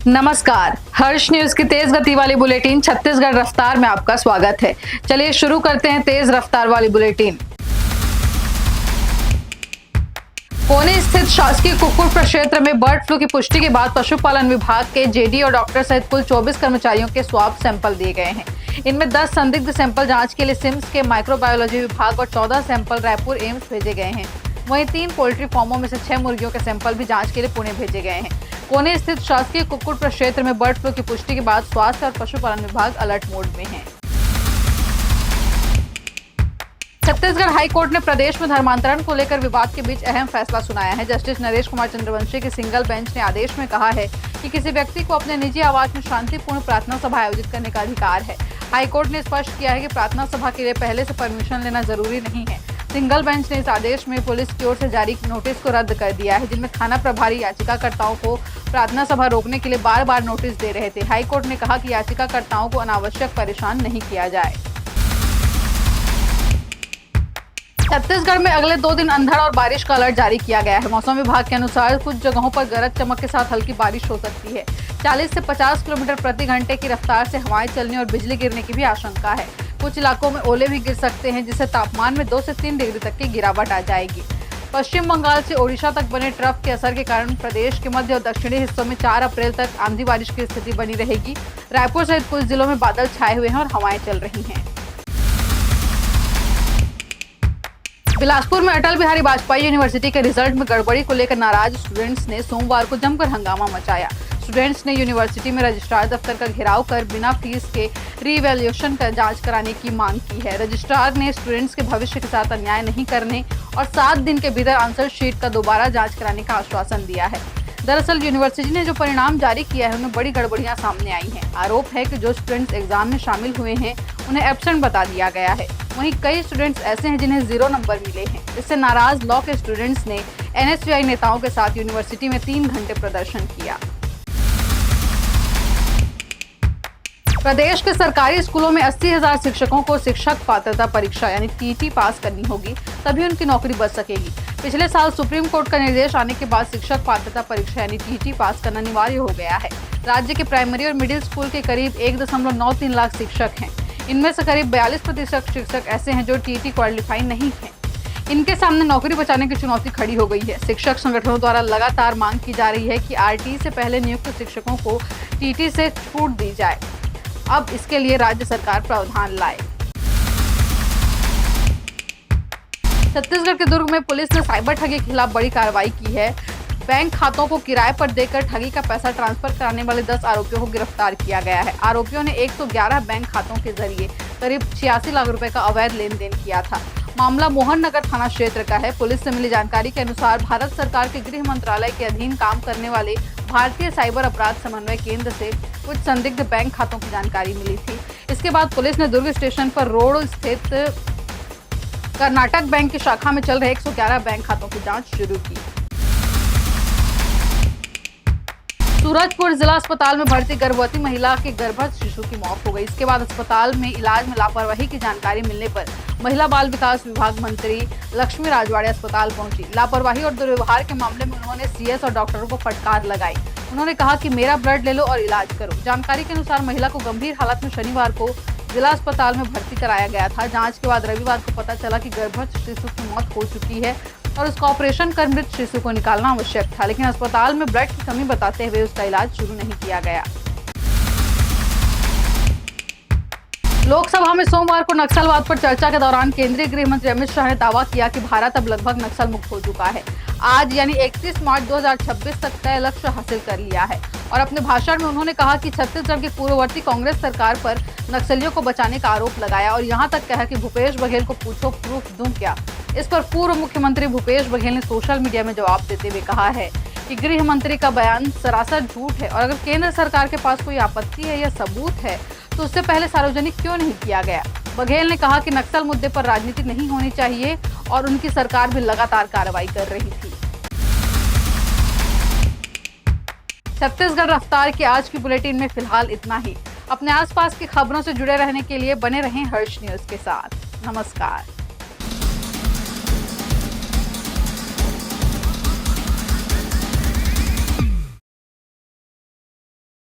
नमस्कार, हर्ष न्यूज की तेज गति वाली बुलेटिन छत्तीसगढ़ रफ्तार में आपका स्वागत है। चलिए शुरू करते हैं तेज रफ्तार वाली बुलेटिन। कोनी स्थित शासकीय कुक्कुट प्रक्षेत्र में बर्ड फ्लू की पुष्टि के बाद पशुपालन विभाग के जेडी और डॉक्टर सहित कुल 24 कर्मचारियों के स्वाब सैंपल दिए गए हैं। इनमें 10 संदिग्ध सैंपल जांच के लिए सिम्स के माइक्रोबायोलॉजी विभाग और 14 सैंपल रायपुर एम्स भेजे गए हैं। वहीं 3 पोल्ट्री फार्मों में से 6 मुर्गियों के सैंपल भी जांच के लिए पुणे भेजे गए हैं। कोने स्थित शासकीय कुक्कुट प्रक्षेत्र में बर्ड फ्लू की पुष्टि के बाद स्वास्थ्य और पशुपालन विभाग अलर्ट मोड में है। छत्तीसगढ़ हाईकोर्ट ने प्रदेश में धर्मांतरण को लेकर विवाद के बीच अहम फैसला सुनाया है। जस्टिस नरेश कुमार चंद्रवंशी की सिंगल बेंच ने आदेश में कहा है कि किसी व्यक्ति को अपने निजी आवास में शांतिपूर्ण प्रार्थना सभा आयोजित करने का अधिकार है। हाईकोर्ट ने स्पष्ट किया है कि प्रार्थना सभा के लिए पहले से परमिशन लेना जरूरी नहीं है। सिंगल बेंच ने इस आदेश में पुलिस की ओर से जारी नोटिस को रद्द कर दिया है, जिनमें थाना प्रभारी याचिकाकर्ताओं को प्रार्थना सभा रोकने के लिए बार बार नोटिस दे रहे थे। हाईकोर्ट ने कहा कि याचिकाकर्ताओं को अनावश्यक परेशान नहीं किया जाए। छत्तीसगढ़ में अगले 2 दिन अंधड़ और बारिश का अलर्ट जारी किया गया है। मौसम विभाग के अनुसार कुछ जगहों पर गरज चमक के साथ हल्की बारिश हो सकती है। 40 से 50 किलोमीटर प्रति घंटे की रफ्तार से हवाएं चलने और बिजली गिरने की भी आशंका है। कुछ इलाकों में ओले भी गिर सकते हैं, जिससे तापमान में 2 से 3 डिग्री तक की गिरावट आ जाएगी। पश्चिम बंगाल से ओडिशा तक बने ट्रफ के असर के कारण प्रदेश के मध्य और दक्षिणी हिस्सों में 4 अप्रैल तक आंधी बारिश की स्थिति बनी रहेगी। रायपुर सहित कुछ जिलों में बादल छाए हुए हैं और हवाएं चल रही हैं। बिलासपुर में अटल बिहारी वाजपेयी यूनिवर्सिटी के रिजल्ट में गड़बड़ी को लेकर नाराज स्टूडेंट्स ने सोमवार को जमकर हंगामा मचाया। स्टूडेंट्स ने यूनिवर्सिटी में रजिस्ट्रार दफ्तर का घेराव कर बिना फीस के रीवैल्यूएशन का जांच कराने की मांग की है। रजिस्ट्रार ने स्टूडेंट्स के भविष्य के साथ अन्याय नहीं करने और 7 दिन के भीतर आंसर शीट का दोबारा जांच कराने का आश्वासन दिया है। दरअसल यूनिवर्सिटी ने जो परिणाम जारी किया है उनमें बड़ी गड़बड़ियां सामने आई हैं। आरोप है कि जो स्टूडेंट्स एग्जाम में शामिल हुए हैं उन्हें एब्सेंट बता दिया गया है। वहीं कई स्टूडेंट्स ऐसे हैं जिन्हें 0 नंबर मिले हैं। इससे नाराज लॉ के स्टूडेंट्स ने एनएसयूआई नेताओं के साथ यूनिवर्सिटी में 3 घंटे प्रदर्शन किया। प्रदेश के सरकारी स्कूलों में 80,000 शिक्षकों को शिक्षक पात्रता परीक्षा यानी टीटी पास करनी होगी, तभी उनकी नौकरी बच सकेगी। पिछले साल सुप्रीम कोर्ट का निर्देश आने के बाद शिक्षक पात्रता परीक्षा यानी टीटी पास करना अनिवार्य हो गया है। राज्य के प्राइमरी और मिडिल स्कूल के करीब 1.93 लाख शिक्षक हैं। इनमें से करीब 42% शिक्षक ऐसे हैं जो टीटी क्वालिफाई नहीं है। इनके सामने नौकरी बचाने की चुनौती खड़ी हो गई है। शिक्षक संगठनों द्वारा लगातार मांग की जा रही है कि आरटी से पहले नियुक्त शिक्षकों को टीटी से छूट दी जाए। अब इसके लिए राज्य सरकार प्रावधान लाए। छत्तीसगढ़ के दुर्ग में पुलिस ने साइबर ठगी के खिलाफ बड़ी कार्रवाई की है। बैंक खातों को किराए पर देकर ठगी का पैसा ट्रांसफर कराने वाले 10 आरोपियों को गिरफ्तार किया गया है। आरोपियों ने 111 बैंक खातों के जरिए करीब 86 लाख रुपए का अवैध लेन देन किया था। मामला मोहन नगर थाना क्षेत्र का है। पुलिस से मिली जानकारी के अनुसार भारत सरकार के गृह मंत्रालय के अधीन काम करने वाले भारतीय साइबर अपराध समन्वय केंद्र से कुछ संदिग्ध बैंक खातों की जानकारी मिली थी। इसके बाद पुलिस ने दुर्ग स्टेशन पर रोड स्थित कर्नाटक बैंक की शाखा में चल रहे 111 बैंक खातों की जांच शुरू की। सूरजपुर जिला अस्पताल में भर्ती गर्भवती महिला के गर्भस्थ शिशु की मौत हो गई। इसके बाद अस्पताल में इलाज में लापरवाही की जानकारी मिलने पर महिला बाल विकास विभाग मंत्री लक्ष्मी राजवाड़े अस्पताल पहुंची। लापरवाही और दुर्व्यवहार के मामले में उन्होंने सीएस और डॉक्टरों को फटकार लगाई। उन्होंने कहा कि मेरा ब्लड ले लो और इलाज करो। जानकारी के अनुसार महिला को गंभीर हालत में शनिवार को जिला अस्पताल में भर्ती कराया गया था। जांच के बाद रविवार को पता चला कि गर्भस्थ शिशु की मौत हो चुकी है और उसका ऑपरेशन कर मृत शिशु को निकालना आवश्यक था, लेकिन अस्पताल में ब्लड की कमी बताते हुए उसका इलाज शुरू नहीं किया गया। लोकसभा में सोमवार को नक्सलवाद पर चर्चा के दौरान केंद्रीय गृह मंत्री अमित शाह ने दावा किया कि भारत अब लगभग नक्सल मुक्त हो चुका है। आज यानी 31 मार्च 2026 तक तय लक्ष्य हासिल कर लिया है। और अपने भाषण में उन्होंने कहा कि छत्तीसगढ़ की पूर्ववर्ती कांग्रेस सरकार पर नक्सलियों को बचाने का आरोप लगाया और यहां तक कहा कि भूपेश बघेल को पूछो प्रूफ दूं क्या। इस पर पूर्व मुख्यमंत्री भूपेश बघेल ने सोशल मीडिया में जवाब देते हुए कहा है कि गृह मंत्री का बयान सरासर झूठ है और अगर केंद्र सरकार के पास कोई आपत्ति है या सबूत है तो उससे पहले सार्वजनिक क्यों नहीं किया गया। बघेल ने कहा कि नक्सल मुद्दे पर राजनीति नहीं होनी चाहिए और उनकी सरकार भी लगातार कार्रवाई कर रही थी। छत्तीसगढ़ रफ्तार की आज की बुलेटिन में फिलहाल इतना ही। अपने आसपास की खबरों से जुड़े रहने के लिए बने रहें हर्ष न्यूज के साथ। नमस्कार।